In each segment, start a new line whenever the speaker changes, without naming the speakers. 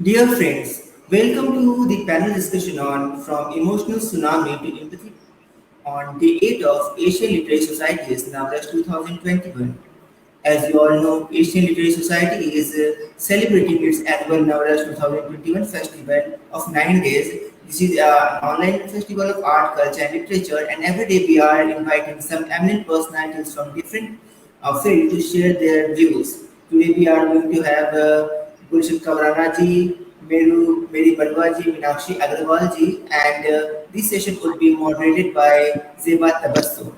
Dear friends, welcome to the panel discussion on From Emotional Tsunami to Empathy on Day 8 of Asian Literary Society's Navratri 2021. As you all know, Asian Literary Society is celebrating its annual Navratri 2021 festival of 9 days. This is an online festival of art, culture, and literature, and every day we are inviting some eminent personalities from different fields to share their views. Today we are going to have Gulshan Kawarana ji, Mary Barwa ji, Meenakshi Agarwal ji, and this session will be moderated by Zeba Tabassum.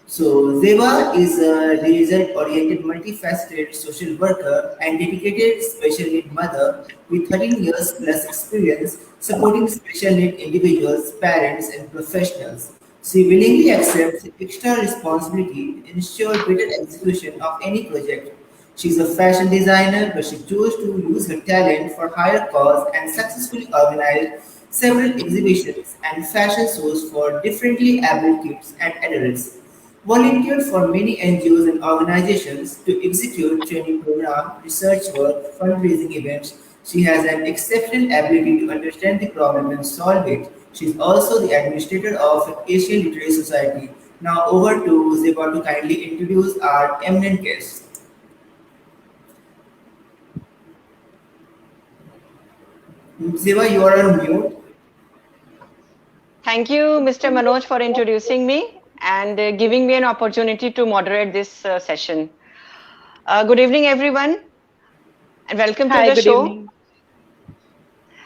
So Zeva is a result-oriented, multifaceted social worker and dedicated special need mother with 13 years plus experience supporting special need individuals, parents, and professionals. She willingly accepts extra responsibility to ensure better execution of any project. She is a fashion designer, but she chose to use her talent for higher cause and successfully organized several exhibitions and fashion shows for differently able kids and adults. Volunteered for many NGOs and organizations to execute training programs, research work, fundraising events. She has an exceptional ability to understand the problem and solve it. She is also the administrator of Asian Literary Society. Now over to Zeba to kindly introduce our eminent guest. Zeba, you are on mute.
Thank you, Mr. Manoj, for introducing me and giving me an opportunity to moderate this session. Good evening, everyone, and welcome to
Hi,
the
good
show.
evening.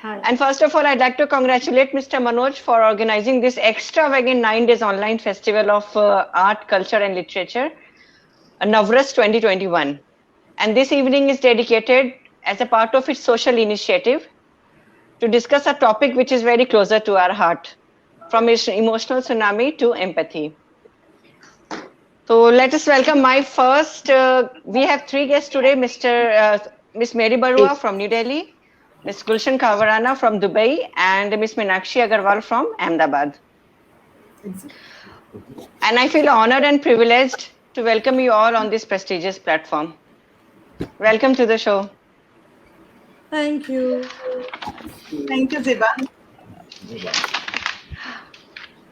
Hi.
And first of all, I'd like to congratulate Mr. Manoj for organizing this extravagant 9 days online festival of art, culture, and literature, Navras 2021. And this evening is dedicated as a part of its social initiative to discuss a topic which is very closer to our heart, from emotional tsunami to empathy. So let us welcome my first. We have three guests today: Miss Mary Barua from New Delhi, Miss Gulshan Kawarana from Dubai, and Miss Meenakshi Agarwal from Ahmedabad. And I feel honored and privileged to welcome you all on this prestigious platform. Welcome to the show.
Thank you.
Thank you, Ziba.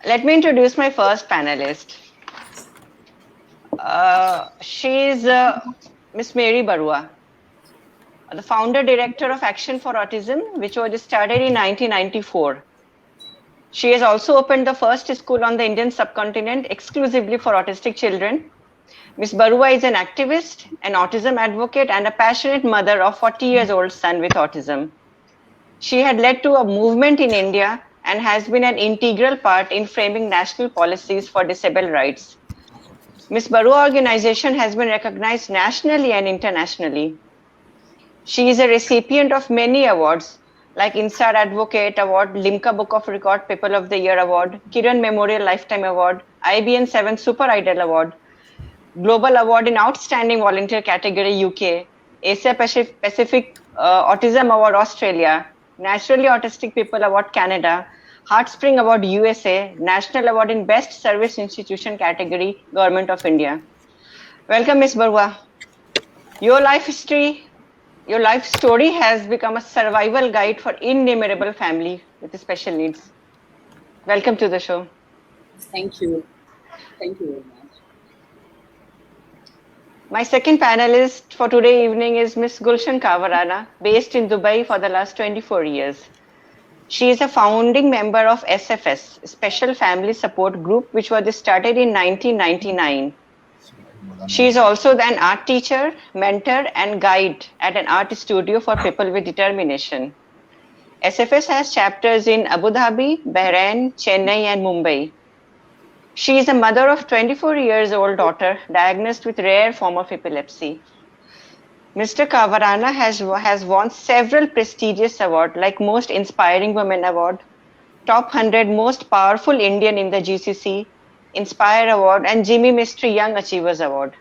Let me introduce my first panelist. She is Miss Mary Barua, the founder director of Action for Autism, which was started in 1994. She has also opened the first school on the Indian subcontinent exclusively for autistic children. Ms. Barua is an activist, an autism advocate, and a passionate mother of 40 years old son with autism. She had led to a movement in India and has been an integral part in framing national policies for disabled rights. Ms. Barua organization has been recognized nationally and internationally. She is a recipient of many awards like Inside Advocate Award, Limca Book of Record People of the Year Award, Kiran Memorial Lifetime Award, IBN 7 Super Idol Award, Global Award in Outstanding Volunteer category UK, Asia Pacific Autism Award Australia, Naturally Autistic People Award Canada, Heartspring Award USA, National Award in Best Service Institution category Government of India. Welcome, Ms. Barua. Your life history, your life story has become a survival guide for innumerable families with special needs. Welcome to the show.
Thank you. Thank you very much.
My second panelist for today evening is Ms. Gulshan Kawarana, based in Dubai for the last 24 years. She is a founding member of SFS, Special Family Support Group, which was started in 1999. She is also an art teacher, mentor, and guide at an art studio for people with determination. SFS has chapters in Abu Dhabi, Bahrain, Chennai, and Mumbai. She is a mother of 24 years old daughter diagnosed with rare form of epilepsy. Mr. Kawarana has won several prestigious awards like Most Inspiring Women Award, Top 100 Most Powerful Indian in the GCC, Inspire Award, and Jimmy Mystery Young Achievers Award.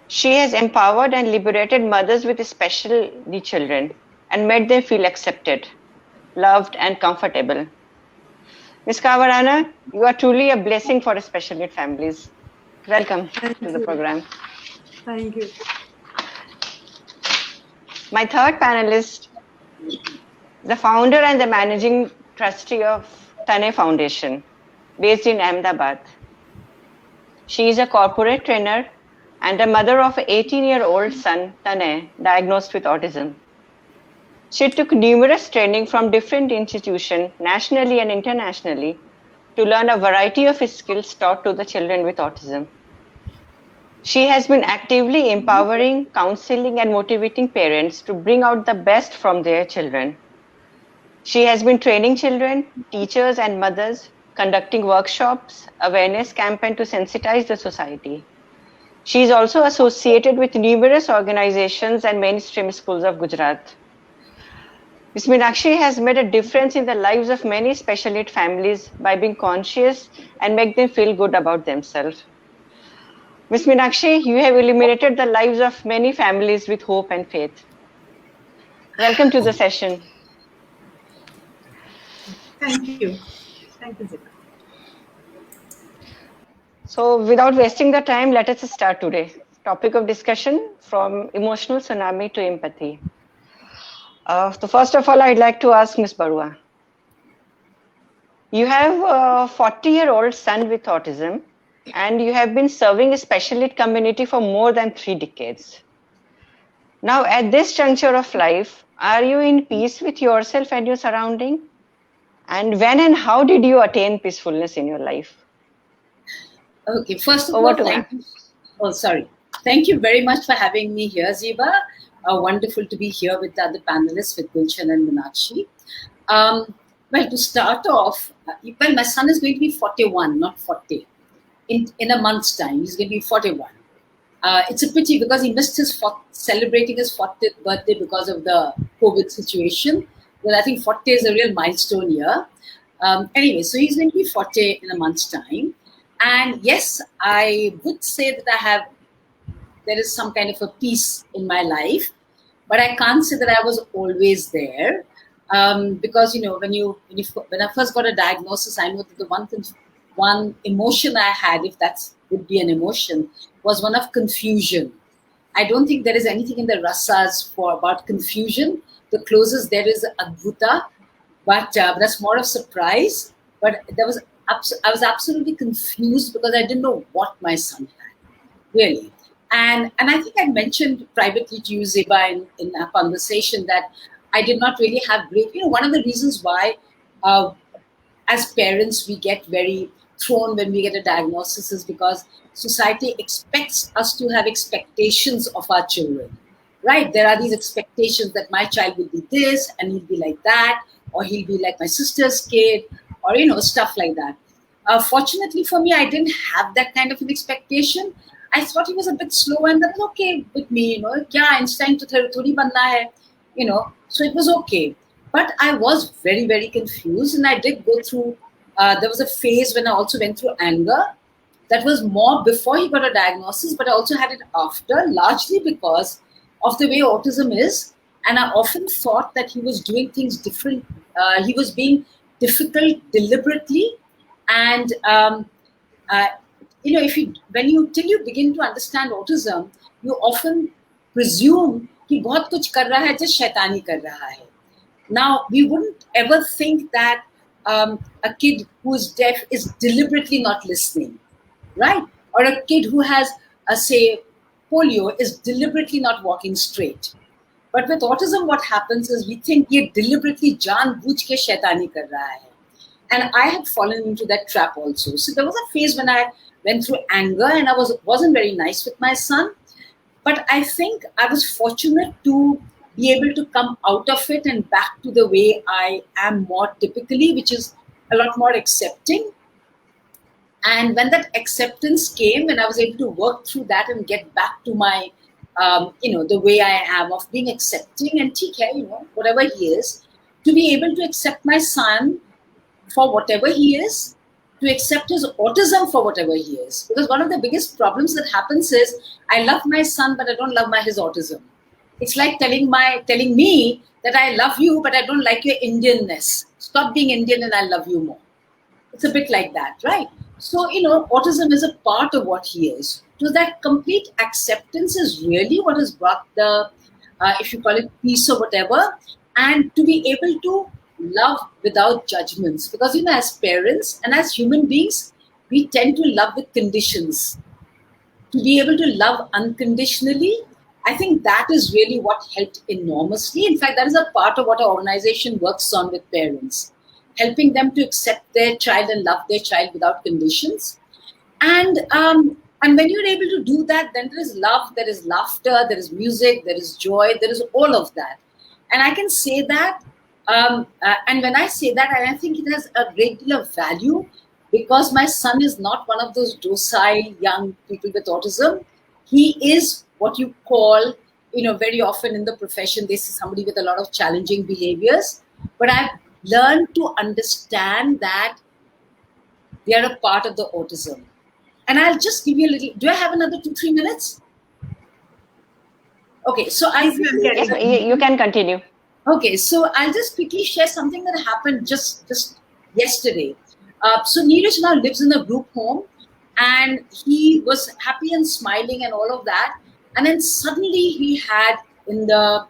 She has empowered and liberated mothers with special needs children and made them feel accepted, loved, and comfortable. Ms. Kawarana, you are truly a blessing for special need families. Welcome to the program.
Thank you.
My third panelist the founder and the managing trustee of Tane Foundation, based in Ahmedabad. She is a corporate trainer and a mother of an 18-year-old son, Tane, diagnosed with autism. She took numerous training from different institutions, nationally and internationally, to learn a variety of skills taught to the children with autism. She has been actively empowering, counseling, and motivating parents to bring out the best from their children. She has been training children, teachers, and mothers, conducting workshops, awareness campaigns to sensitize the society. She is also associated with numerous organizations and mainstream schools of Gujarat. Ms. Meenakshi has made a difference in the lives of many special need families by being conscious and make them feel good about themselves. Ms. Meenakshi, you have illuminated the lives of many families with hope and faith. Welcome to the session.
Thank you. Thank you, Ziba.
So without wasting the time, let us start today. Topic of discussion: from emotional tsunami to empathy. So first of all, I'd like to ask Ms. Barua. You have a 40-year-old son with autism, and you have been serving a special need community for more than 3 decades. Now, at this juncture of life, are you in peace with yourself and your surrounding? And when and how did you attain peacefulness in your life?
Okay, first of
Over
all,
to
thank you. Oh, sorry. Thank you very much for having me here, Ziba. Wonderful to be here with the other panelists, with Gulshan and Meenakshi. Well, to start off, well, my son is going to be 41, not 40. In a month's time, he's going to be 41. It's a pity because he missed his celebrating his 40th birthday because of the COVID situation. Well, I think 40 is a real milestone year. Anyway, so he's going to be 40 in a month's time. And yes, I would say that there is some kind of a peace in my life, but I can't say that I was always there. Because, when I first got a diagnosis, I know that the one emotion I had, if that would be an emotion, was one of confusion. I don't think there is anything in the rasas about confusion. The closest there is adbhuta, but that's more of surprise. But I was absolutely confused because I didn't know what my son had, really. And I think I mentioned privately to you, Ziba, in our conversation that I did not really have great, one of the reasons why as parents we get very thrown when we get a diagnosis is because society expects us to have expectations of our children, right? There are these expectations that my child will be this and he'll be like that, or he'll be like my sister's kid, or, stuff like that. Fortunately for me, I didn't have that kind of an expectation. I thought he was a bit slow and that was okay with me, kya Einstein to thodi banna hai, so it was okay. But I was very, very confused and I did go through, there was a phase when I also went through anger. That was more before he got a diagnosis, but I also had it after, largely because of the way autism is. And I often thought that he was doing things different. He was being difficult deliberately. And, till you begin to understand autism, you often presume कि बहुत कुछ कर रहा है, just शैतानी कर रहा है. Now, we wouldn't ever think that a kid who is deaf is deliberately not listening, right? Or a kid who has, say, polio is deliberately not walking straight. But with autism, what happens is we think ये deliberately जानबूझ के शैतानी कर रहा है. And I had fallen into that trap also. So there was a phase when I went through anger and I wasn't very nice with my son. But I think I was fortunate to be able to come out of it and back to the way I am more typically, which is a lot more accepting. And when that acceptance came, and I was able to work through that and get back to my, the way I am of being accepting and whatever he is, to be able to accept my son for whatever he is, to accept his autism for whatever he is. Because one of the biggest problems that happens is, I love my son, but I don't love his autism. It's like telling me that I love you, but I don't like your Indianness. Stop being Indian and I'll love you more. It's a bit like that, right? So, autism is a part of what he is. So that complete acceptance is really what has brought the, if you call it peace or whatever. and to be able to love without judgments. Because, as parents and as human beings, we tend to love with conditions. To be able to love unconditionally, I think that is really what helped enormously. In fact, that is a part of what our organization works on with parents, helping them to accept their child and love their child without conditions. And when you're able to do that, then there is love, there is laughter, there is music, there is joy, there is all of that. And I can say that, and when I say that, I think it has a great deal of value, because my son is not one of those docile young people with autism. He is what you call, very often in the profession, they say somebody with a lot of challenging behaviors. But I've learned to understand that they are a part of the autism. And I'll just give you a little, do I have another 2-3 minutes? Okay, so
Yes, you can continue.
Okay, so I'll just quickly share something that happened just yesterday. So Neeraj now lives in a group home, and he was happy and smiling and all of that. And then suddenly he had, in the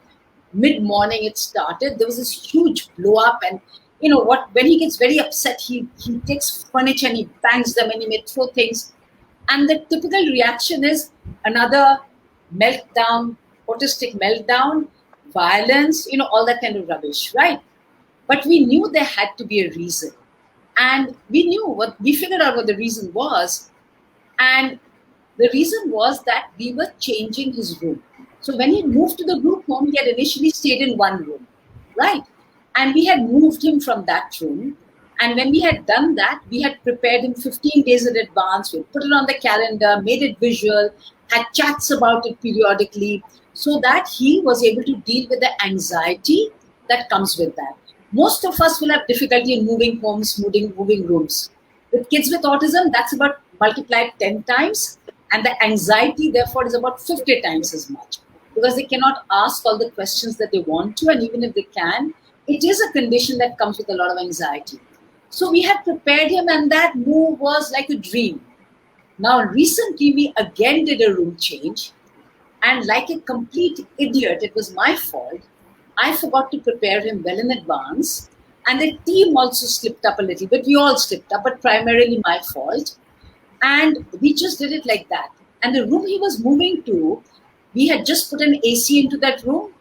mid-morning it started, there was this huge blow up, and when he gets very upset, he takes furniture and he bangs them and he may throw things. And the typical reaction is another meltdown, autistic meltdown, violence, all that kind of rubbish, right? But we knew there had to be a reason. And we figured out what the reason was. And the reason was that we were changing his room. So when he moved to the group home, he had initially stayed in one room, right? And we had moved him from that room. And when we had done that, we had prepared him 15 days in advance. We put it on the calendar, made it visual, had chats about it periodically, so that he was able to deal with the anxiety that comes with that. Most of us will have difficulty in moving homes, moving rooms. With kids with autism, that's about multiplied 10 times. And the anxiety, therefore, is about 50 times as much, because they cannot ask all the questions that they want to. And even if they can, it is a condition that comes with a lot of anxiety. So we had prepared him, and that move was like a dream. Now, recently, we again did a room change. And like a complete idiot, it was my fault. I forgot to prepare him well in advance. And the team also slipped up a little bit. We all slipped up, but primarily my fault. And we just did it like that. And the room he was moving to, we had just put an AC into that room.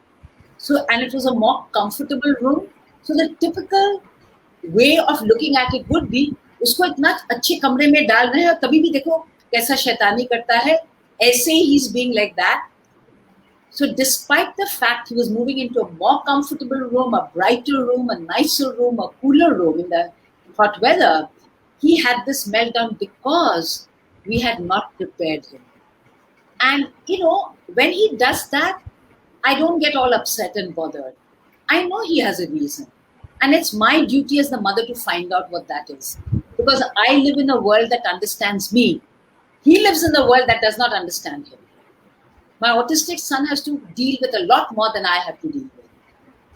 And it was a more comfortable room. So the typical way of looking at it would be, उसको इतना अच्छे कमरे में डाल रहे हैं और तभी भी देखो कैसा शैतानी करता है, ऐसे ही he's being like that. So despite the fact he was moving into a more comfortable room, a brighter room, a nicer room, a cooler room in the hot weather, he had this meltdown because we had not prepared him. And when he does that, I don't get all upset and bothered. I know he has a reason. And it's my duty as the mother to find out what that is. Because I live in a world that understands me. He lives in a world that does not understand him. My autistic son has to deal with a lot more than I have to deal with.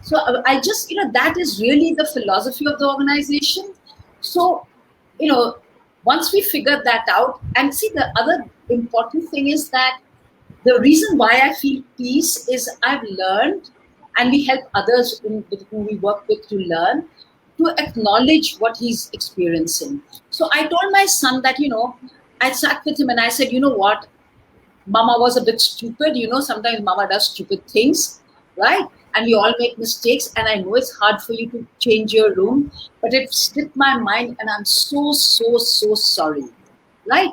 So I just, that is really the philosophy of the organization. So, once we figured that out, and see, the other important thing is that the reason why I feel peace is I've learned, and we help others with whom we work with to learn, to acknowledge what he's experiencing. So I told my son that, I sat with him and I said, you know what, Mama was a bit stupid. Sometimes Mama does stupid things, right? And we all make mistakes. And I know it's hard for you to change your room, but it slipped my mind and I'm so, so, so sorry, right?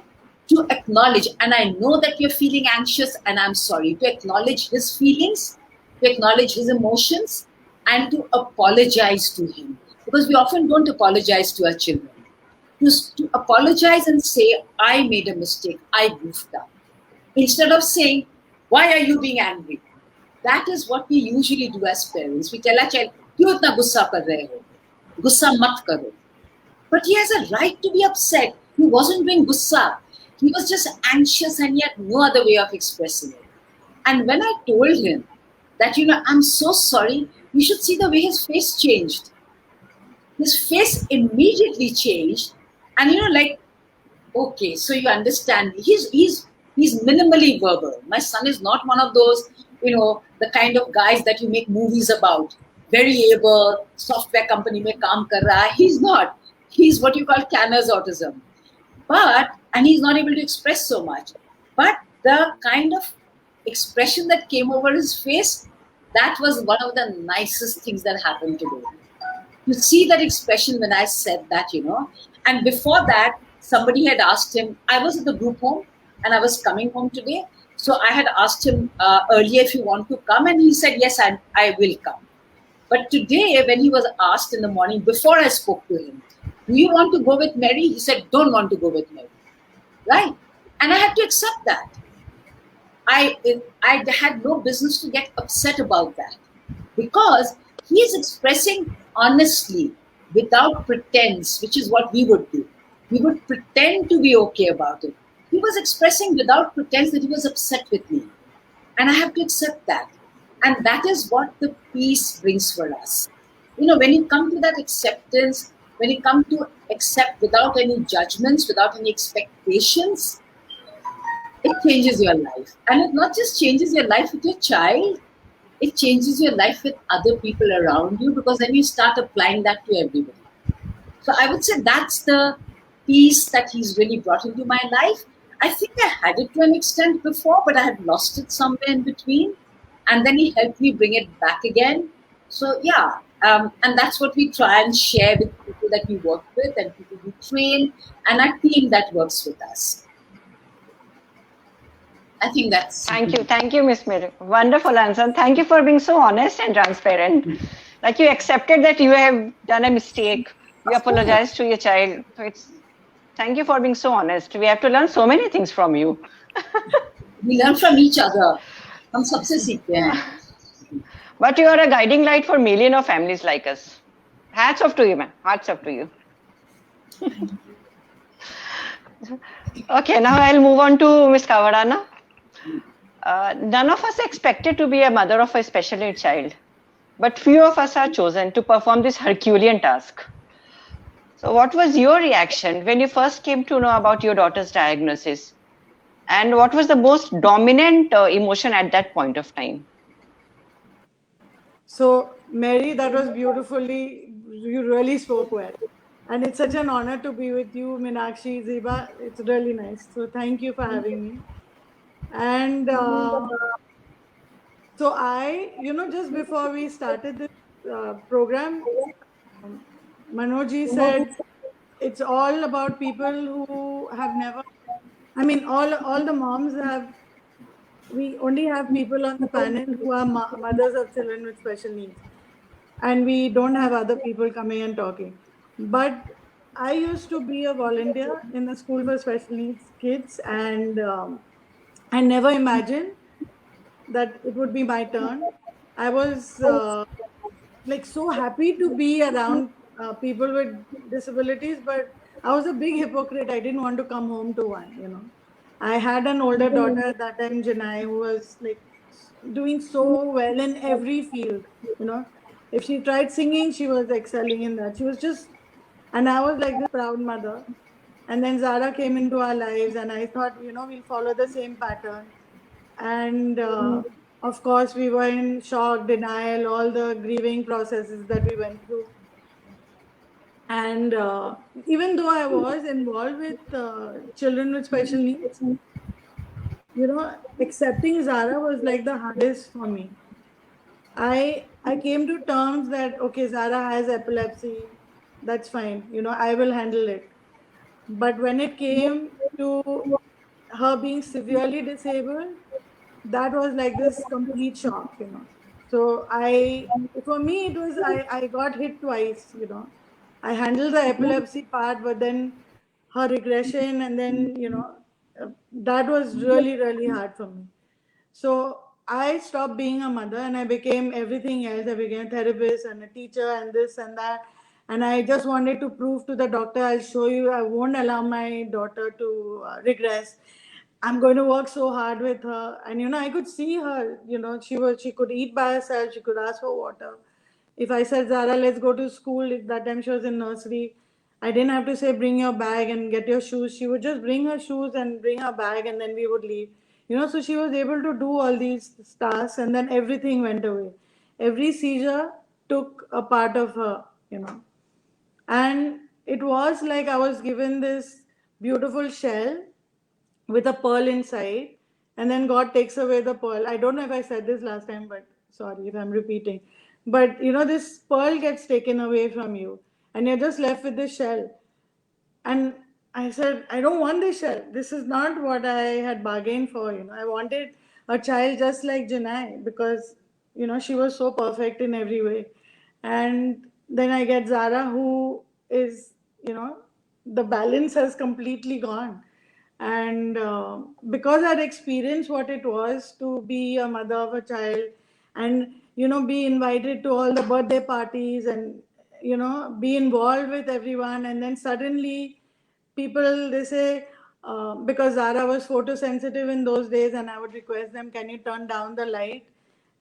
To acknowledge, and I know that you're feeling anxious and I'm sorry, to acknowledge his feelings, to acknowledge his emotions, and to apologize to him. Because we often don't apologize to our children. To apologize and say, I made a mistake, I goofed up. Instead of saying, why are you being angry? That is what we usually do as parents. We tell our child, kyun itna gussa kar rahe ho? Gussa mat karo. But he has a right to be upset. He wasn't doing gussa. He was just anxious and he had no other way of expressing it. And when I told him that, I'm so sorry, you should see the way his face changed. His face immediately changed. And, okay, so you understand. He's minimally verbal. My son is not one of those, the kind of guys that you make movies about. very able, software company mein kaam kar raha hai. He's not. He's what you call Kanner's autism. And he's not able to express so much. But the kind of expression that came over his face, that was one of the nicest things that happened today. You see that expression when I said that, And before that, somebody had asked him, I was at the group home and I was coming home today. So I had asked him earlier if you want to come, and he said, yes, I will come. But today, when he was asked in the morning, before I spoke to him, do you want to go with Mary? He said, don't want to go with Mary. Right? And I had to accept that. I had no business to get upset about that, because he is expressing honestly, without pretense, which is what we would do. We would pretend to be okay about it. He was expressing without pretense that he was upset with me. And I have to accept that. And that is what the peace brings for us. When you come to that acceptance, when you come to accept without any judgments, without any expectations, it changes your life. And it not just changes your life with your child, it changes your life with other people around you, because then you start applying that to everybody. So I would say that's the peace that he's really brought into my life. I think I had it to an extent before, but I had lost it somewhere in between. And then he helped me bring it back again. So yeah, and that's what we try and share with people that we work with and people we train, and our team that works with us. I think that's...
Thank you, Miss Mary. Wonderful answer. Thank you for being so honest and transparent. Like, you accepted that you have done a mistake. You apologized to your child. So thank you for being so honest. We have to learn so many things from you.
We learn from each other. हम सबसे सीखते हैं.
But you are a guiding light for millions of families like us. Hats off to you, man. Hats off to you. Okay, now I'll move on to Miss Kavarana. None of us expected to be a mother of a special needs child, but few of us are chosen to perform this Herculean task. So what was your reaction when you first came to know about your daughter's diagnosis? And what was the most dominant emotion at that point of time?
So, Mary, that was beautifully, you really spoke well. And it's such an honor to be with you, Meenakshi, Zeba. It's really nice. So thank you for having me. And so I, just before we started this program, Manojji said it's all about people who have never, all the moms we only have people on the panel who are mothers of children with special needs. And we don't have other people coming and talking. But I used to be a volunteer in the school for special needs kids, and I never imagined that it would be my turn. I was so happy to be around people with disabilities, but I was a big hypocrite. I didn't want to come home to one, I had an older daughter at that time, Janai, who was doing so well in every field, If she tried singing, she was excelling in that. She was just, and I was like this proud mother. And then Zara came into our lives, and I thought, we'll follow the same pattern. And of course, we were in shock, denial, all the grieving processes that we went through. And even though I was involved with children with special needs, accepting Zara was like the hardest for me. I came to terms that, okay, Zara has epilepsy, that's fine, I will handle it. But when it came to her being severely disabled, that was like this complete shock, So for me, it was, I got hit twice, I handled the epilepsy part, but then her regression, and then, that was really, really hard for me. So I stopped being a mother and I became everything else. I became a therapist and a teacher and this and that. And I just wanted to prove to the doctor, I'll show you, I won't allow my daughter to regress. I'm going to work so hard with her. And, I could see her, she could eat by herself. She could ask for water. If I said, Zara, let's go to school, that time she was in nursery, I didn't have to say, bring your bag and get your shoes. She would just bring her shoes and bring her bag, and then we would leave. So she was able to do all these tasks, and then everything went away. Every seizure took a part of her, you know. And it was like I was given this beautiful shell with a pearl inside, and then God takes away the pearl. I don't know if I said this last time, but sorry if I'm repeating. But you know, this pearl gets taken away from you, and you're just left with this shell. And I said, I don't want this shell. This is not what I had bargained for. You know, I wanted a child just like Janai because, you know, she was so perfect in every way. And then I get Zara, who is, you know, the balance has completely gone. And because I'd experienced what it was to be a mother of a child and, you know, be invited to all the birthday parties and, you know, be involved with everyone. And then suddenly people, they say, because Zara was photosensitive in those days, and I would request them, can you turn down the light?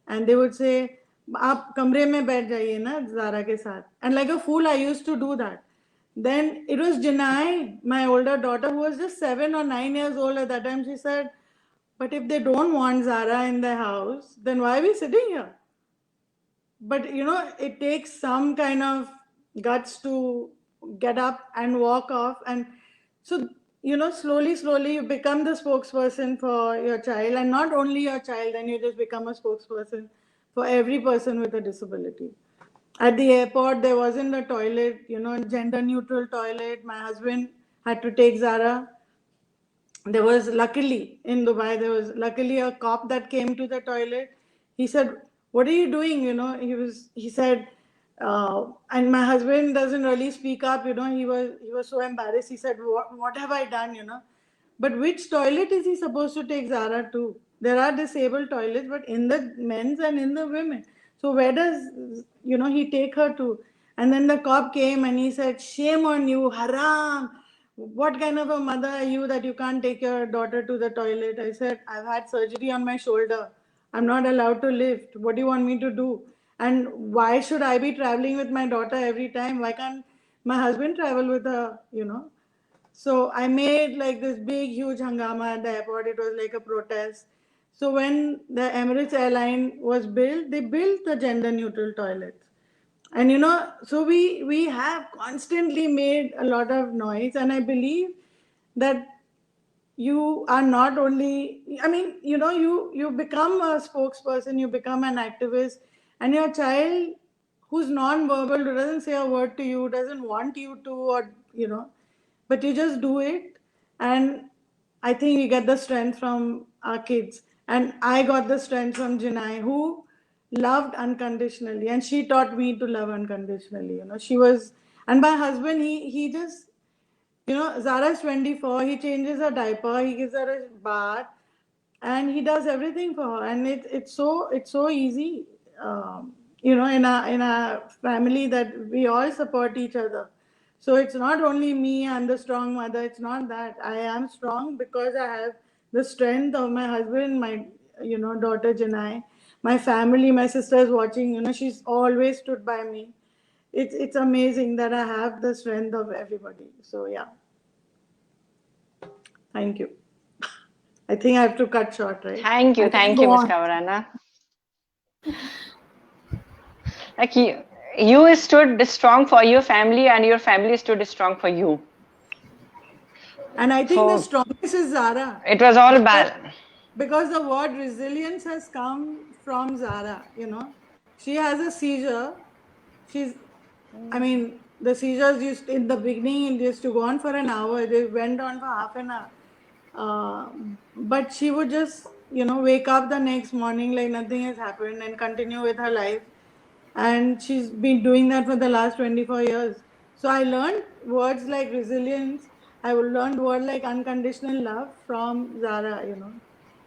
And they would say, आप कमरे में बैठ जाइए ना Zara के साथ. And like a fool, I used to do that. Then it was Janai, my older daughter, who was just 7 or 9 years old at that time. She said, but if they don't want Zara in the house, then why are we sitting here? But you know, it takes some kind of guts to get up and walk off. And so, you know, slowly you become the spokesperson for your child, and not only your child, then you just become a spokesperson for every person with a disability. At the airport, there wasn't a toilet, you know, gender neutral toilet. My husband had to take Zara. There was luckily in Dubai, there was luckily a cop that came to the toilet. He said, what are you doing? You know, he said, and my husband doesn't really speak up, you know, he was so embarrassed. He said, what have I done, you know? But which toilet is he supposed to take Zara to? There are disabled toilets, but in the men's and in the women. So where does, you know, he take her to? And then the cop came and he said, shame on you, haram. What kind of a mother are you that you can't take your daughter to the toilet? I said, I've had surgery on my shoulder. I'm not allowed to lift. What do you want me to do? And why should I be traveling with my daughter every time? Why can't my husband travel with her, you know? So I made like this big, huge hangama at the airport. It was like a protest. So when the Emirates airline was built, they built the gender neutral toilets. And you know, so we have constantly made a lot of noise, and I believe that you are not only, I mean, you know, you become a spokesperson, you become an activist, and your child who's non-verbal, who doesn't say a word to you, doesn't want you to, or you know, but you just do it. And I think we get the strength from our kids, and I got the strength from Janai, who loved unconditionally, and she taught me to love unconditionally. You know, she was, and my husband, he just, you know, Zara's 24, he changes her diaper, he gives her a bath, and he does everything for her. And it's so easy, you know, in a family that we all support each other. So it's not only me, I'm the strong mother. It's not that. I am strong because I have the strength of my husband, my, you know, daughter Janai, my family, my sister's watching, you know, she's always stood by me. It's amazing that I have the strength of everybody. So yeah. Thank you. I think I have to cut short, right?
Thank you,
Go
Ms.
on.
Kavarana. Like you stood strong for your family, and your family stood strong for you.
And I think the
So
strongest is Zara.
it was all bad.
Because the word resilience has come from Zara, you know. She has a seizure. I mean, the seizures used in the beginning, it used to go on for an hour. They went on for half an hour. But she would just, you know, wake up the next morning like nothing has happened and continue with her life. And she's been doing that for the last 24 years. So I learned words like resilience. I learned words like unconditional love from Zara, you know,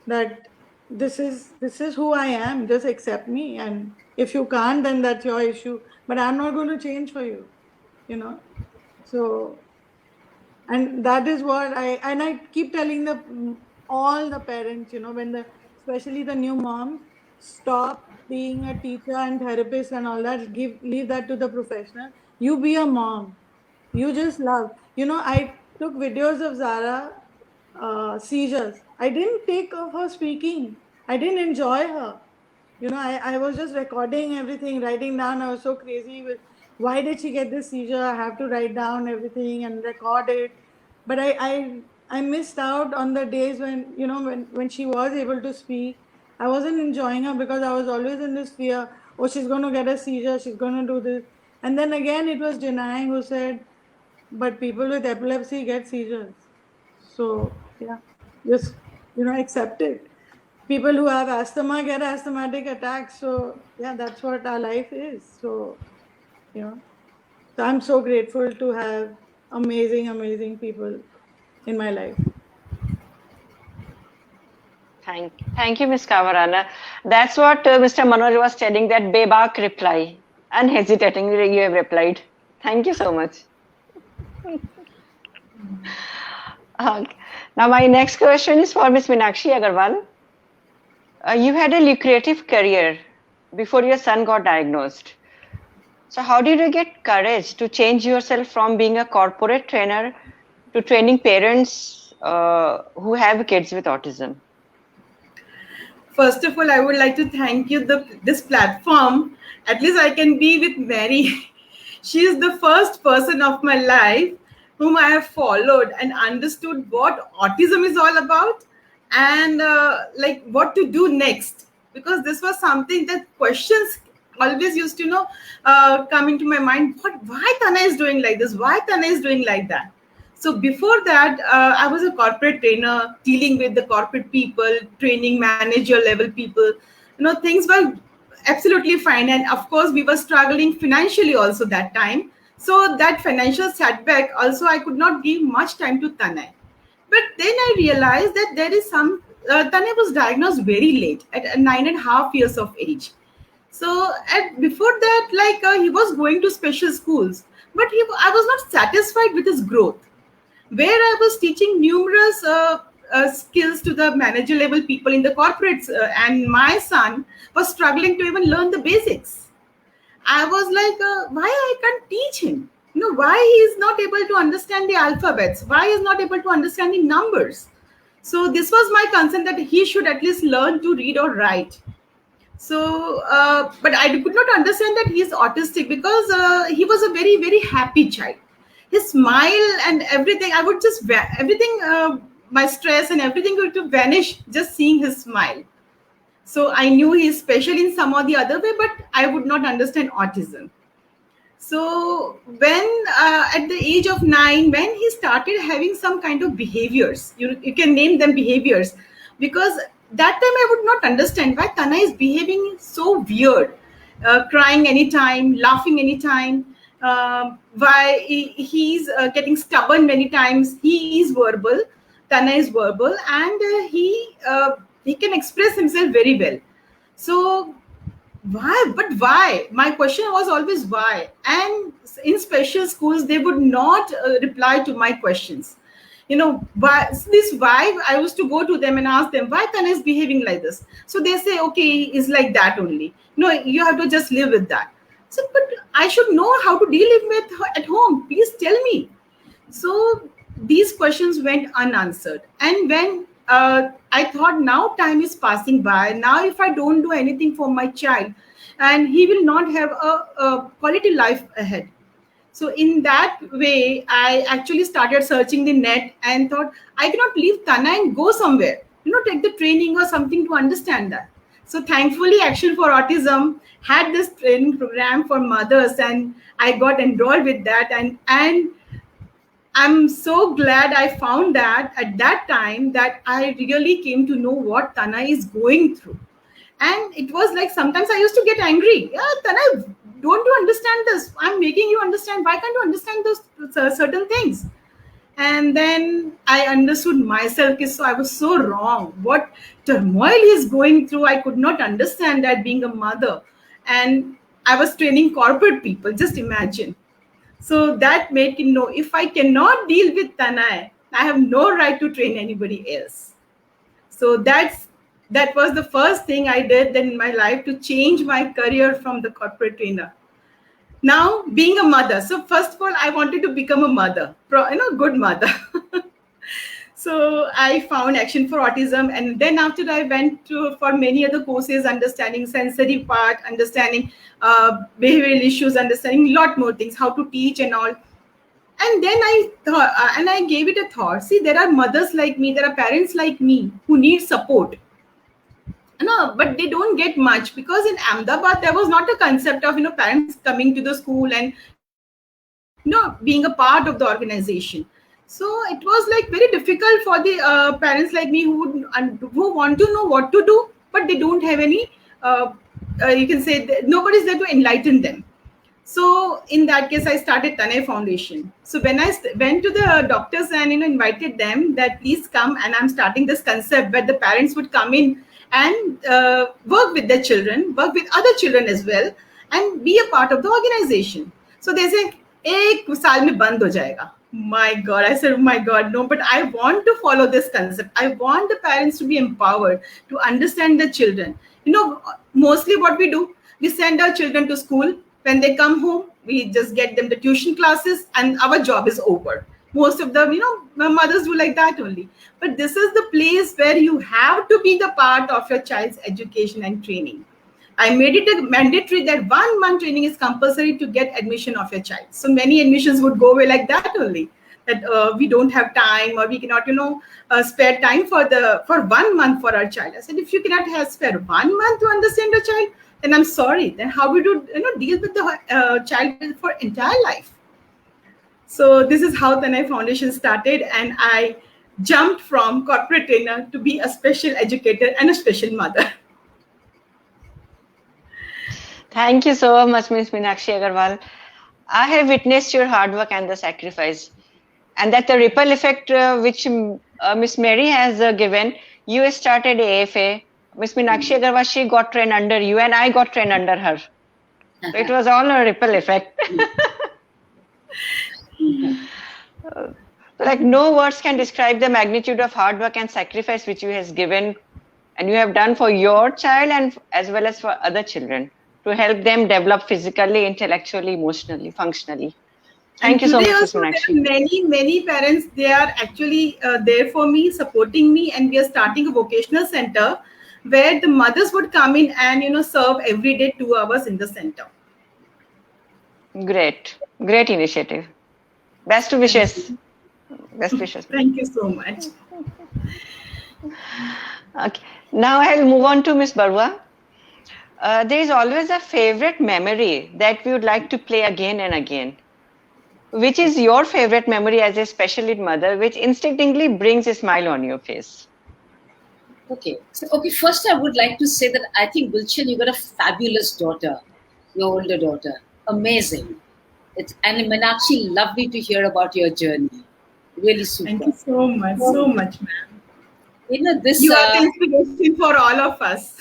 that this is who I am. Just accept me. And if you can't, then that's your issue. But I'm not going to change for you, you know. So, and that is what I keep telling all the parents, you know, when especially the new moms, stop being a teacher and therapist and all that, leave that to the professional. You be a mom, you just love, you know. I took videos of Zara seizures. I didn't take of her speaking, I didn't enjoy her, You know, I was just recording everything, writing down. I was so crazy with why did she get this seizure? I have to write down everything and record it. But I missed out on the days when, you know, when she was able to speak. I wasn't enjoying her because I was always in this fear, oh, she's going to get a seizure, she's going to do this. And then again, it was Denying who said, but people with epilepsy get seizures. So, yeah, just, you know, accept it. People who have asthma get asthmatic attacks. So, yeah, that's what our life is. So, you know, so I'm so grateful to have amazing, amazing people in my life.
Thank you, Ms. Kavarana. That's what Mr. Manoj was telling, that Bebak reply. Unhesitatingly, you have replied. Thank you so much. Now, my next question is for Ms. Meenakshi Agarwal. You had a lucrative career before your son got diagnosed. So how did you get courage to change yourself from being a corporate trainer to training parents who have kids with autism?
First of all, I would like to thank you this platform. At least I can be with Mary. She is the first person of my life whom I have followed and understood what autism is all about and like what to do next. Because this was something that questions always used to come into my mind. Why Tana is doing like this? Why Tana is doing like that? So before that, I was a corporate trainer dealing with the corporate people, training manager level people. Things were absolutely fine. And of course, we were struggling financially also that time. So that financial setback also, I could not give much time to Tanay. But then I realized that there is Tanay was diagnosed very late at 9.5 years of age. So before that, he was going to special schools, but I was not satisfied with his growth. Where I was teaching numerous skills to the manager level people in the corporates, and my son was struggling to even learn the basics. I was like, why I can't teach him? Why he is not able to understand the alphabets? Why he is not able to understand the numbers? So this was my concern, that he should at least learn to read or write. So, but I could not understand that he is autistic because he was a very, very happy child. His smile and everything, I would just, my stress and everything going to vanish just seeing his smile. So I knew he is special in some or the other way, but I would not understand autism. So when at the age of 9, when he started having some kind of behaviors, you can name them behaviors, because that time I would not understand why Tana is behaving so weird, crying anytime, laughing anytime, why he's getting stubborn many times. He is verbal, Tana is verbal, and he can express himself very well. So why? My question was always why. And in special schools, they would not reply to my questions. Why I used to go to them and ask them why Tana is behaving like this. So they say, okay, it's like that only. No, you have to just live with that. So, but I should know how to deal with her at home. Please tell me. So these questions went unanswered. And when I thought, now time is passing by. Now, if I don't do anything for my child, and he will not have a quality life ahead. So in that way, I actually started searching the net and thought, I cannot leave Tana and go somewhere, take the training or something to understand that. So thankfully, Action for Autism had this training program for mothers, and I got enrolled with that. And I'm so glad I found that at that time, that I really came to know what Tana is going through. And it was like, sometimes I used to get angry. Yeah, Tana, don't you understand this? I'm making you understand. Why can't you understand those certain things? And then I understood myself. So I was so wrong. What turmoil he's going through, I could not understand that, being a mother. And I was training corporate people. Just imagine. So that made him know, if I cannot deal with Tanay, I have no right to train anybody else. So that was the first thing I did in my life to change my career from the corporate trainer. Now, being a mother. So first of all, I wanted to become a mother, good mother. So I found Action for Autism, and then after I went to for many other courses, understanding sensory part, understanding behavioral issues, understanding a lot more things, how to teach and all. And then I thought, and I gave it a thought. See, there are mothers like me, there are parents like me who need support. No, but they don't get much, because in Ahmedabad there was not a concept of parents coming to the school and being a part of the organization. So it was like very difficult for the parents like me who want to know what to do, but they don't have any. You can say nobody's there to enlighten them. So in that case, I started Tanay Foundation. So when I went to the doctors and invited them that please come, and I'm starting this concept where the parents would come in and work with their children, work with other children as well, and be a part of the organization. So they say, "एक साल में बंद हो जाएगा." My God, I said, oh my God, no, but I want to follow this concept. I want the parents to be empowered to understand the children. Mostly what we do, we send our children to school. When they come home, we just get them the tuition classes and our job is over. Most of them, mothers do like that only. But this is the place where you have to be the part of your child's education and training. I made it a mandatory that 1 month training is compulsory to get admission of your child. So many admissions would go away like that only. That we don't have time, or we cannot, spare time for 1 month for our child. I said, if you cannot spare 1 month to understand your child, then I'm sorry. Then how would you, deal with the child for entire life? So this is how Tanay Foundation started, and I jumped from corporate trainer to be a special educator and a special mother.
Thank you so much, Ms. Meenakshi Agarwal. I have witnessed your hard work and the sacrifice, and that the ripple effect which Ms. Mary has given. You started AFA. Ms. Meenakshi Agarwal, she got trained under you, and I got trained under her. So it was all a ripple effect. Like no words can describe the magnitude of hard work and sacrifice which you has given, and you have done for your child and as well as for other children, to help them develop physically, intellectually, emotionally, functionally. Thank you so much, Ms. Meenakshi.
Many parents, they are actually there for me, supporting me, and we are starting a vocational center where the mothers would come in and serve every day 2 hours in the center.
Great initiative. Best wishes. Best wishes.
Thank you so much.
Okay. Now I'll move on to Ms. Barua. There is always a favorite memory that we would like to play again and again. Which is your favorite memory as a special need mother, which instinctively brings a smile on your face?
Okay. First, I would like to say that I think, Gulshan, you got a fabulous daughter, your older daughter. Amazing. And Meenakshi, lovely to hear about your journey. Really super.
Thank you so much, ma'am.
This.
You are the inspiration for all of us.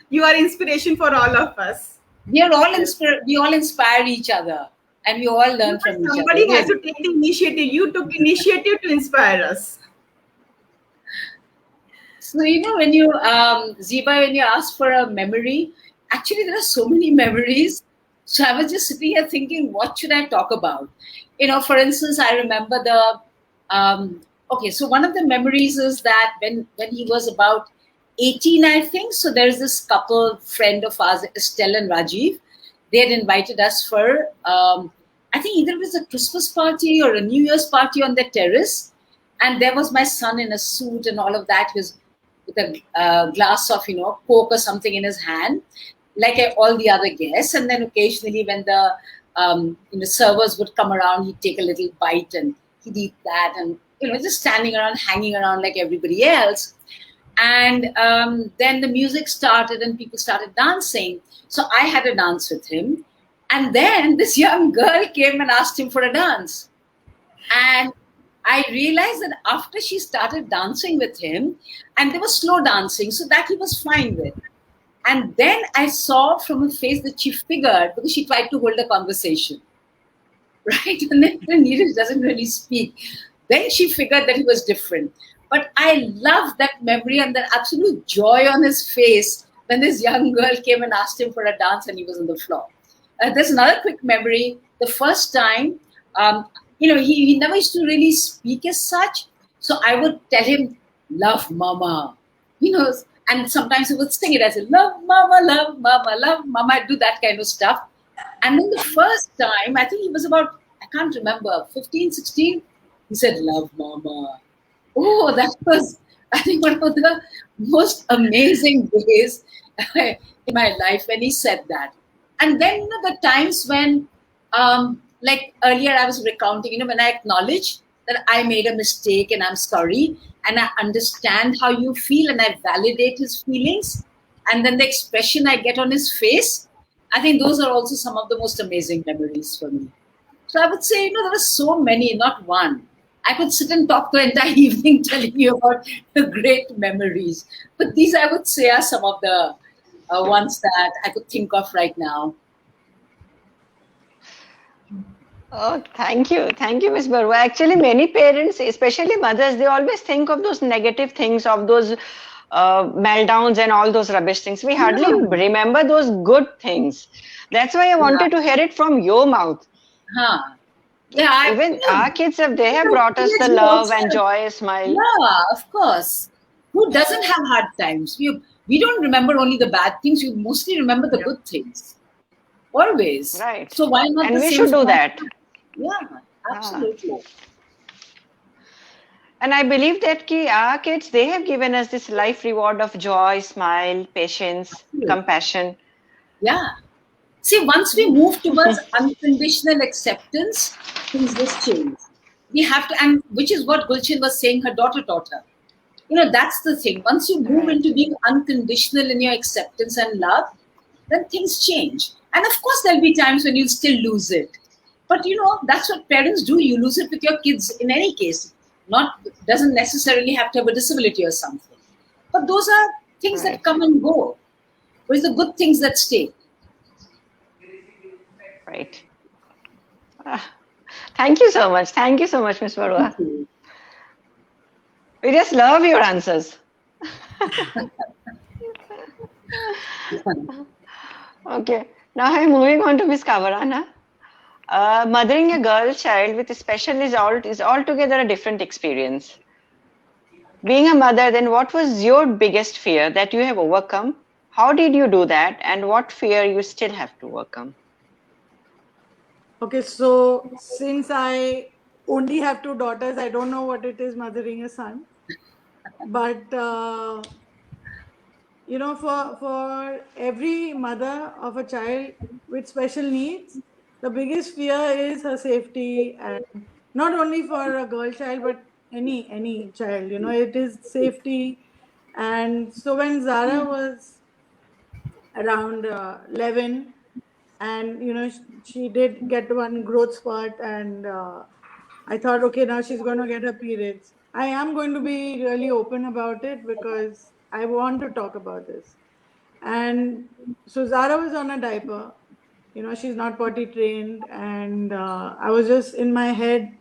You are inspiration for all of us.
We all inspire each other, and we all learn from each other.
Somebody has to take the initiative. You took initiative to inspire us.
So, when you, Ziba, when you asked for a memory, actually there are so many memories. So I was just sitting here thinking, what should I talk about? For instance, I remember so one of the memories is that when he was about 18, I think, so there's this couple, friend of ours, Estelle and Rajiv. They had invited us for, I think either it was a Christmas party or a New Year's party on their terrace. And there was my son in a suit and all of that. He was with a glass of, Coke or something in his hand, like all the other guests. And then occasionally when the servers would come around, he'd take a little bite and he'd eat that. And, just standing around, hanging around like everybody else. And then the music started and people started dancing. So I had a dance with him. And then this young girl came and asked him for a dance. And I realized that after she started dancing with him, and they were slow dancing, so that he was fine with. And then I saw from her face that she figured, because she tried to hold a conversation, right? And then Neeraj doesn't really speak. Then she figured that he was different. But I love that memory and that absolute joy on his face when this young girl came and asked him for a dance and he was on the floor. There's another quick memory. The first time, he never used to really speak as such, So I would tell him, love mama, and sometimes he would sing it as a love mama, love mama, love mama. I'd do that kind of stuff. And then the first time, I think he was about, I can't remember, 15, 16, he said, love mama. Oh, that was, I think, one of the most amazing days in my life when he said that. And then, the times when, like earlier I was recounting, when I acknowledge that I made a mistake and I'm sorry, and I understand how you feel and I validate his feelings, and then the expression I get on his face, I think those are also some of the most amazing memories for me. So I would say, there are so many, not one. I could sit and talk the entire evening telling you about the great memories. But these, I would say, are some of the ones that I could think of right now.
Oh, thank you. Thank you, Ms. Barua. Actually, many parents, especially mothers, they always think of those negative things, of those meltdowns and all those rubbish things. We hardly remember those good things. That's why I wanted to hear it from your mouth.
Huh. Yeah,
Even our kids, they have brought us the love and joy, smile.
Yeah, of course. Who doesn't have hard times? We don't remember only the bad things. We mostly remember the good things. Always.
Right.
So why not
and
the
we
same
should do
for-
that.
Yeah, absolutely.
And I believe that our kids, they have given us this life reward of joy, smile, patience, compassion.
Yeah. See, once we move towards unconditional acceptance, things just change. We have to, and which is what Gulshan was saying her daughter taught her. That's the thing. Once you move into being unconditional in your acceptance and love, then things change. And of course, there'll be times when you'll still lose it. But that's what parents do. You lose it with your kids in any case. Doesn't necessarily have to have a disability or something. But those are things that come and go. Whereas the good things that stay.
Right. Thank you so much. Thank you so much, Ms. Barua. We just love your answers. Okay. Now I'm moving on to Ms. Kavarana. Mothering a girl child with a special needs is altogether a different experience. Being a mother, then what was your biggest fear that you have overcome? How did you do that? And what fear you still have to overcome?
Okay, so since I only have 2 daughters, I don't know what it is mothering a son. But for every mother of a child with special needs, the biggest fear is her safety, and not only for a girl child but any child. It is safety. And so when Zara was around 11, and she did get one growth spurt, and I thought, okay, now she's going to get her periods. I am going to be really open about it because I want to talk about this. And so Zara was on a diaper. She's not potty trained, and I was just in my head.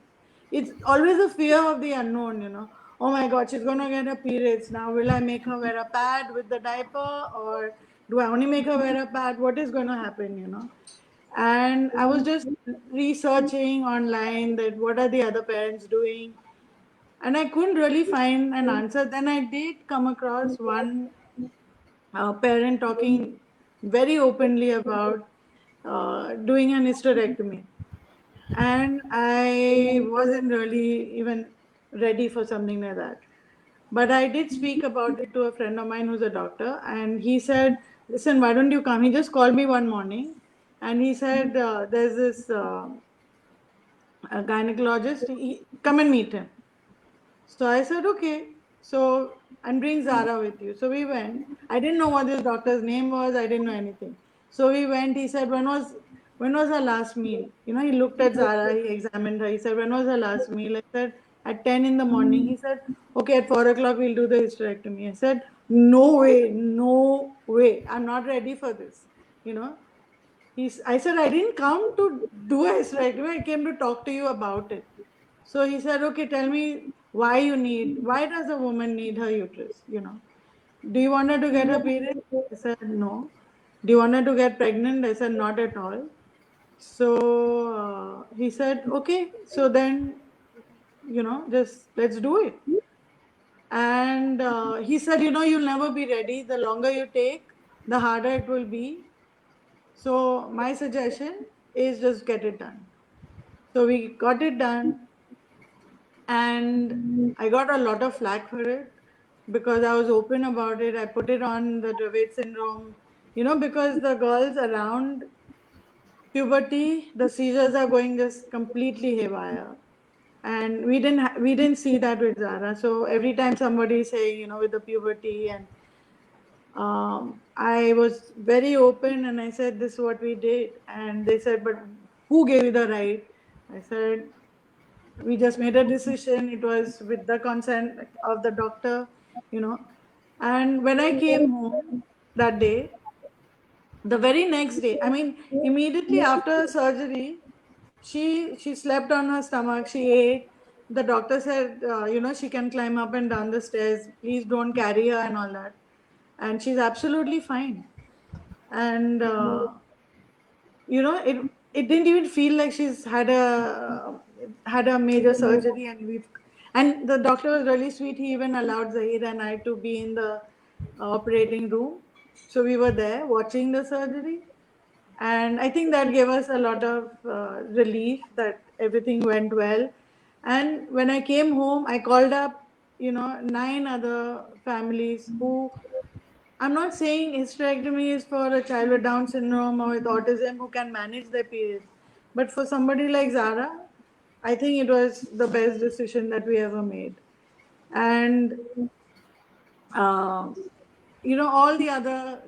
It's always a fear of the unknown. Oh my God, she's going to get her periods. Now, will I make her wear a pad with the diaper, or do I only make her wear a pad? What is going to happen? And I was just researching online that what are the other parents doing, and I couldn't really find an answer. Then I did come across one parent talking very openly about doing an hysterectomy, and I wasn't really even ready for something like that. But I did speak about it to a friend of mine who's a doctor, and he said, listen, why don't you come? He just called me one morning, and he said, there's this a gynecologist, come and meet him. So I said, okay. So, and bring Zara with you. So we went. I didn't know what this doctor's name was. I didn't know anything. So we went. He said, when was her last meal? He looked at Zara. He examined her. He said, when was her last meal? I said, at 10 in the morning. He said, okay, at 4 o'clock we'll do the hysterectomy. I said, no way, no way. I'm not ready for this. I said, I didn't come to do a hysterectomy. I came to talk to you about it. So he said, okay, tell me why does a woman need her uterus? Do you want her to get her period? I said, no. Do you want her to get pregnant? I said, not at all. So he said, okay. So then just let's do it. And he said, you'll never be ready. The longer you take, the harder it will be. So my suggestion is just get it done. So we got it done, and I got a lot of flack for it because I was open about it. I put it on the Dravet syndrome, because the girls around puberty, the seizures are going just completely haywire. And we didn't see that with Zara. So every time somebody is saying, with the puberty, and I was very open and I said, this is what we did. And they said, but who gave you the right? I said, we just made a decision. It was with the consent of the doctor. And when I came home that day, the very next day, I mean, immediately after surgery, she slept on her stomach. She ate. The doctor said, she can climb up and down the stairs. Please don't carry her and all that. And she's absolutely fine. And it didn't even feel like she's had a major surgery. And the doctor was really sweet. He even allowed Zahir and I to be in the operating room. So we were there watching the surgery. And I think that gave us a lot of relief that everything went well. And when I came home, I called up, 9 other families who, I'm not saying hysterectomy is for a child with Down syndrome or with autism who can manage their periods. But for somebody like Zara, I think it was the best decision that we ever made. And uh, all the other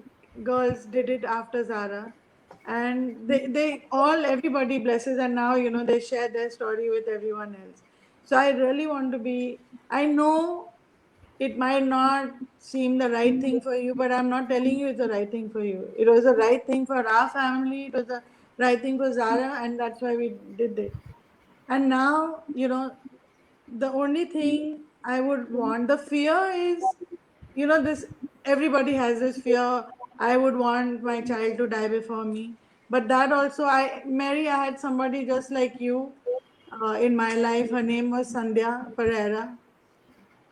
girls did it after Zara, and they all, everybody blesses, and now they share their story with everyone else. So I really want to be, I know it might not seem the right thing for you, but I'm not telling you it's the right thing for you. It was the right thing for our family, it was the right thing for Zara, and that's why we did it. And now, the only thing I would want, the fear is, this, everybody has this fear. I would want my child to die before me. But that also, Mary, I had somebody just like you in my life. Her name was Sandhya Pereira.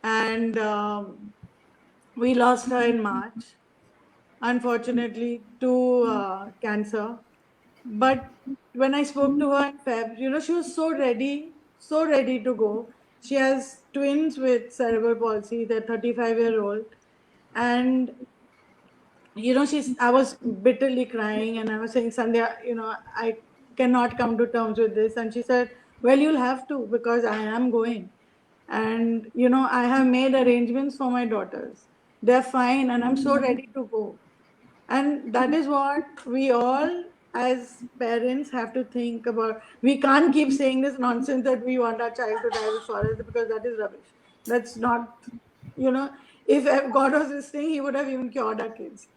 And we lost her in March, unfortunately, to cancer. But when I spoke to her in Feb, she was so ready to go. She has twins with cerebral palsy. They're 35-year-old, and I was bitterly crying, and I was saying, Sandhya, I cannot come to terms with this. And she said, well, you'll have to, because I am going. And, I have made arrangements for my daughters. They're fine, and I'm so ready to go. And that is what we all, as parents, have to think about. We can't keep saying this nonsense that we want our child to die before us, because that is rubbish. That's not, if God was listening, he would have even cured our kids,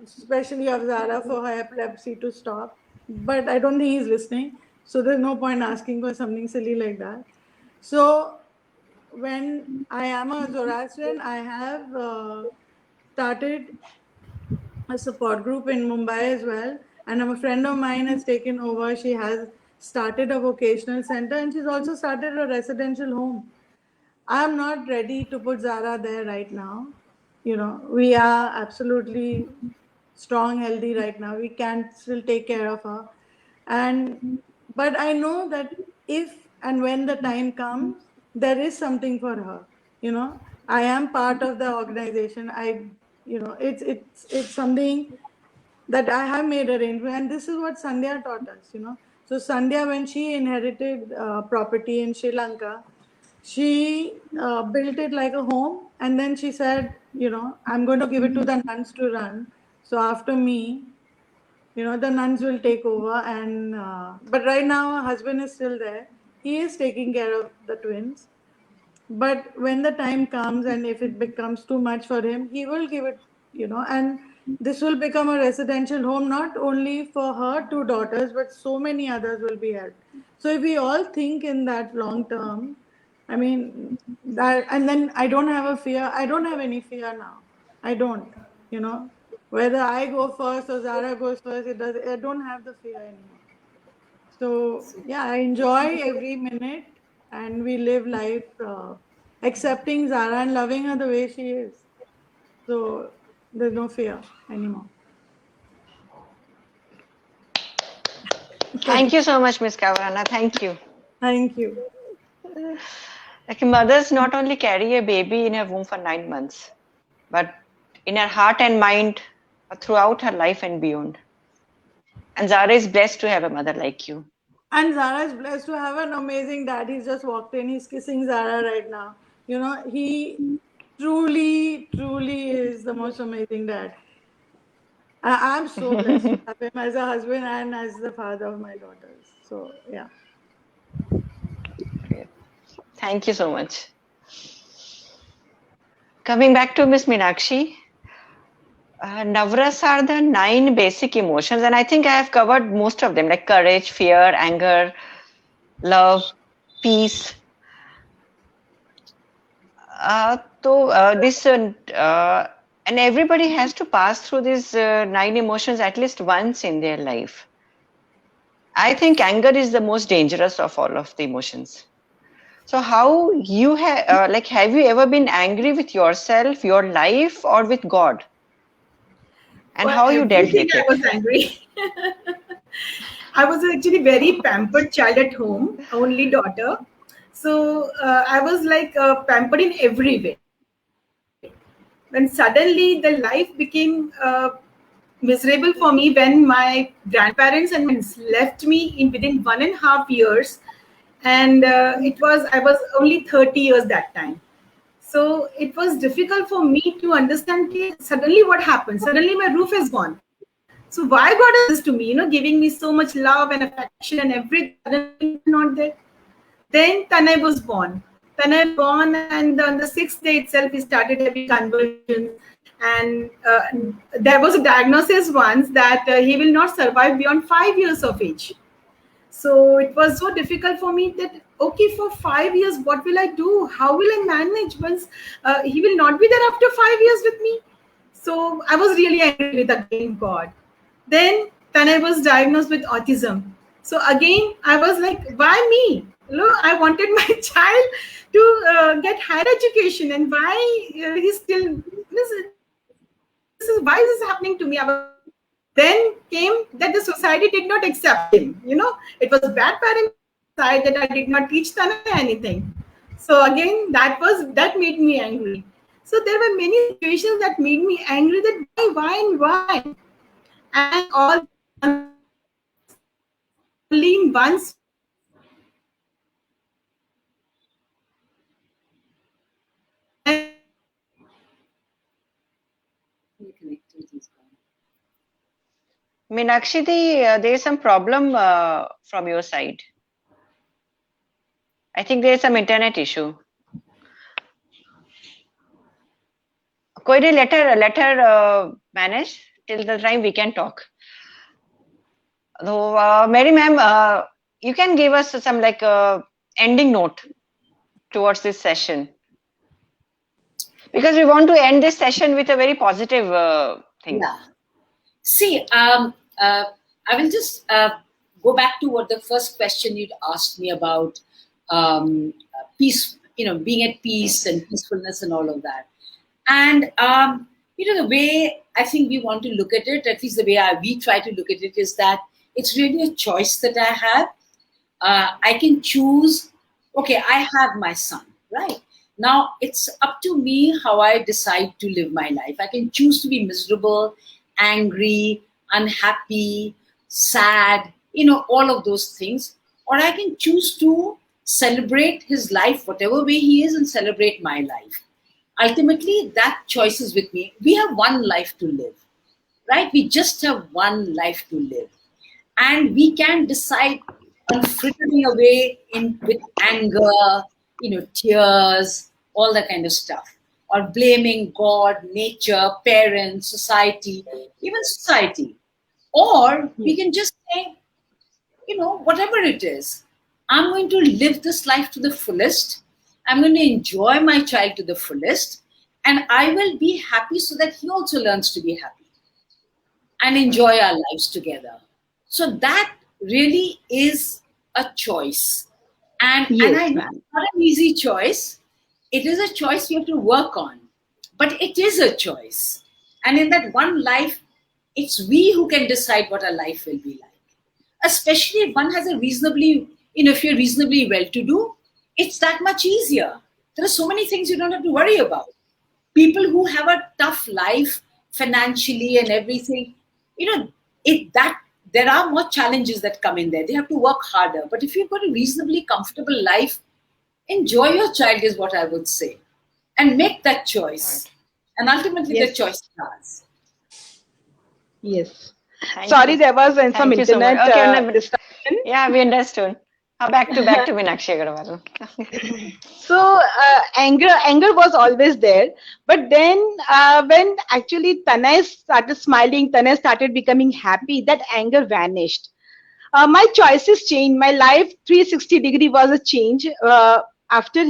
especially of Zara, for her epilepsy to stop. But I don't think he's listening. So there's no point asking for something silly like that. So when I am a Zoroastrian, I have started a support group in Mumbai as well. And a friend of mine has taken over. She has started a vocational center, and she's also started a residential home. I'm not ready to put Zara there right now. We are absolutely strong, healthy right now. We can still take care of her. But I know that if and when the time comes, there is something for her. I am part of the organization. It's something that I have made arrangement, and this is what Sandhya taught us. So Sandhya, when she inherited property in Sri Lanka, she built it like a home, and then she said, I'm going to give it to the nuns to run. So after me, the nuns will take over. And but right now, her husband is still there. He is taking care of the twins. But when the time comes, and if it becomes too much for him, he will give it, and this will become a residential home, not only for her 2 daughters, but so many others will be helped. So if we all think in that long term, I mean, that, and then I don't have a fear. I don't have any fear now. I don't, whether I go first or Zara goes first, I don't have the fear anymore. So yeah, I enjoy every minute. and we live life accepting Zara and loving her the way she is. So there's no fear anymore.
Thank you so much, Ms. Kavarana. Thank you.
Thank you.
Like mothers not only carry a baby in her womb for 9 months, but in her heart and mind throughout her life and beyond. And Zara is blessed to have a mother like you.
And Zara is blessed to have an amazing dad. He's just walked in. He's kissing Zara right now. You know, he truly, truly is the most amazing dad. I'm so blessed to have him as a husband and as the father of my daughters. So, yeah.
Thank you so much. Coming back to Miss Meenakshi, Navras are the 9 basic emotions, and I think I have covered most of them, like courage, fear, anger, love, peace. And everybody has to pass through these 9 emotions at least once in their life. I think anger is the most dangerous of all of the emotions. So how you have, have you ever been angry with yourself, your life, or with God? And
Well,
how you dealt with
everything
it?
I was angry. I was actually very pampered child at home, only daughter. So I was like pampered in every way. When suddenly the life became miserable for me when my grandparents and parents left me in within 1.5 years, and I was only 30 years that time. So it was difficult for me to understand, okay, suddenly what happened? Suddenly my roof is gone. So why God is this to me, giving me so much love and affection and everything, not there. Then Tanay was born. And on the 6th day itself, he started having convulsions. And there was a diagnosis once that he will not survive beyond 5 years of age. So it was so difficult for me that, okay, for 5 years, what will I do? How will I manage once he will not be there after 5 years with me? So I was really angry with again God. Then Tanay was diagnosed with autism. So again, I was like, why me? Look, I wanted my child to get higher education, and why he's still why is this happening to me? Then came that the society did not accept him. It was bad parenting side that I did not teach Tanay anything. So again, that made me angry. So there were many situations that made me angry. That why, and all only in once.
Meenakshi, there is some problem from your side. I think there is some internet issue. कोई नहीं, let her manage till the time we can talk. So, Mary ma'am, you can give us some ending note towards this session, because we want to end this session with a very positive thing.
Yeah. See, I will just go back to what the first question you'd asked me about peace, being at peace and peacefulness and all of that. And, the way I think we want to look at it, at least the way we try to look at it, is that it's really a choice that I have. I can choose, okay, I have my son, right? Now, it's up to me how I decide to live my life. I can choose to be miserable, angry, unhappy, sad, all of those things. Or I can choose to celebrate his life, whatever way he is, and celebrate my life. Ultimately, that choice is with me. We have one life to live, right? We just have one life to live. And we can decide on frittering away with anger, tears, all that kind of stuff, or blaming God, nature, parents, society, even society. Or we can just say, whatever it is, I'm going to live this life to the fullest. I'm going to enjoy my child to the fullest, and I will be happy so that he also learns to be happy and enjoy our lives together. So that really is a choice. And
Yes,
I know
ma'am.
it's not an easy choice. It is a choice you have to work on, but it is a choice. And in that one life, it's we who can decide what our life will be like. Especially if one has a reasonably, if you're reasonably well-to-do, it's that much easier. There are so many things you don't have to worry about. People who have a tough life financially and everything, there are more challenges that come in there. They have to work harder. But if you've got a reasonably comfortable life, enjoy your child is what I would say, and make that choice. And ultimately, the
Yes.
choice is ours.
Yes.
Thank
Sorry,
you.
there was some
Thank you so much.
internet
Okay, no,
distraction.
yeah, we understood. Back to Meenakshi Agarwal.
So anger was always there, but then when actually Tanay started smiling, Tanay started becoming happy, that anger vanished. My choices changed. My life 360-degree was a change after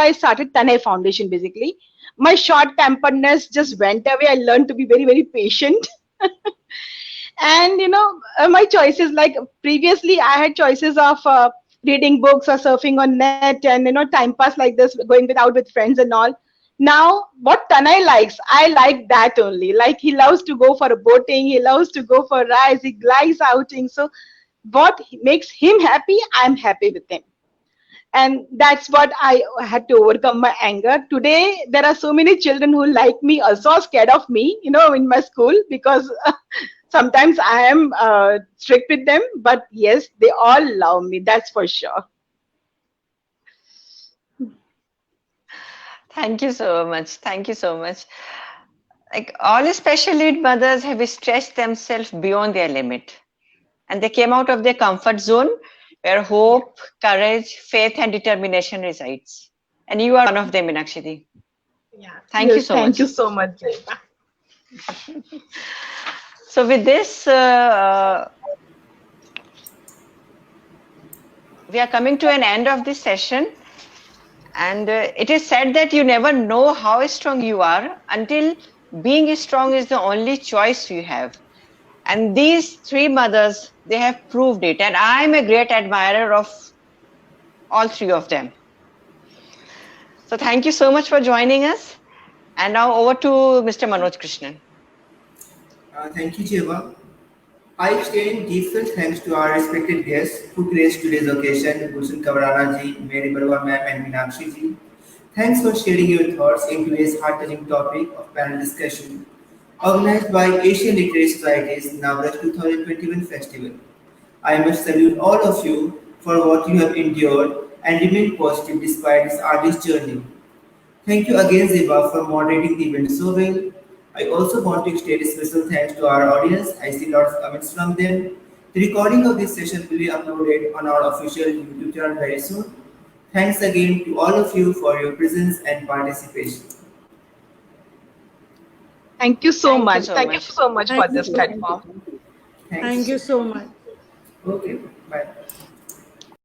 I started Tanay Foundation. Basically, my short temperedness just went away. I learned to be very, very patient. And my choices, like previously I had choices of reading books or surfing on net and time pass like this, going out with friends and all. Now what Tanay likes, I like that only. Like, he loves to go for a boating, he loves to go for rides, he likes outing. So what makes him happy, I'm happy with him. And that's what I had to overcome my anger. Today there are so many children who like me, also scared of me, in my school, because sometimes I am strict with them, but yes, they all love me, that's for sure.
Thank you so much. Thank you so much. Like, all special need mothers have stretched themselves beyond their limit, and they came out of their comfort zone where hope, courage, faith, and determination resides. And you are one of them, Meenakshi.
Yeah.
Thank you
Yes,
so
thank
much.
you so much, Jaiba.
So with this, we are coming to an end of this session. And it is said that you never know how strong you are until being strong is the only choice you have. And these three mothers, they have proved it. And I'm a great admirer of all three of them. So thank you so much for joining us. And now over to Mr. Manoj Krishnan.
Thank you, Jeva. I extend deepest thanks to our respected guests who graced today's occasion, Gulshan Kavarana ji, Mary Barwa ma'am, and Meenakshi ji. Thanks for sharing your thoughts in today's heart-touching topic of panel discussion, organized by Asian Literary Society's Navratri 2021 Festival. I must salute all of you for what you have endured and remain positive despite this artist's journey. Thank you again, Ziba, for moderating the event so well. I also want to extend a special thanks to our audience. I see lots of comments from them. The recording of this session will be uploaded on our official YouTube channel very soon. Thanks again to all of you for your presence and participation.
Thank you so
Thank you
much.
so
Thank you
much.
so much for
Thank
this
you.
platform.
Thanks.
Thank you so much.
Okay, bye.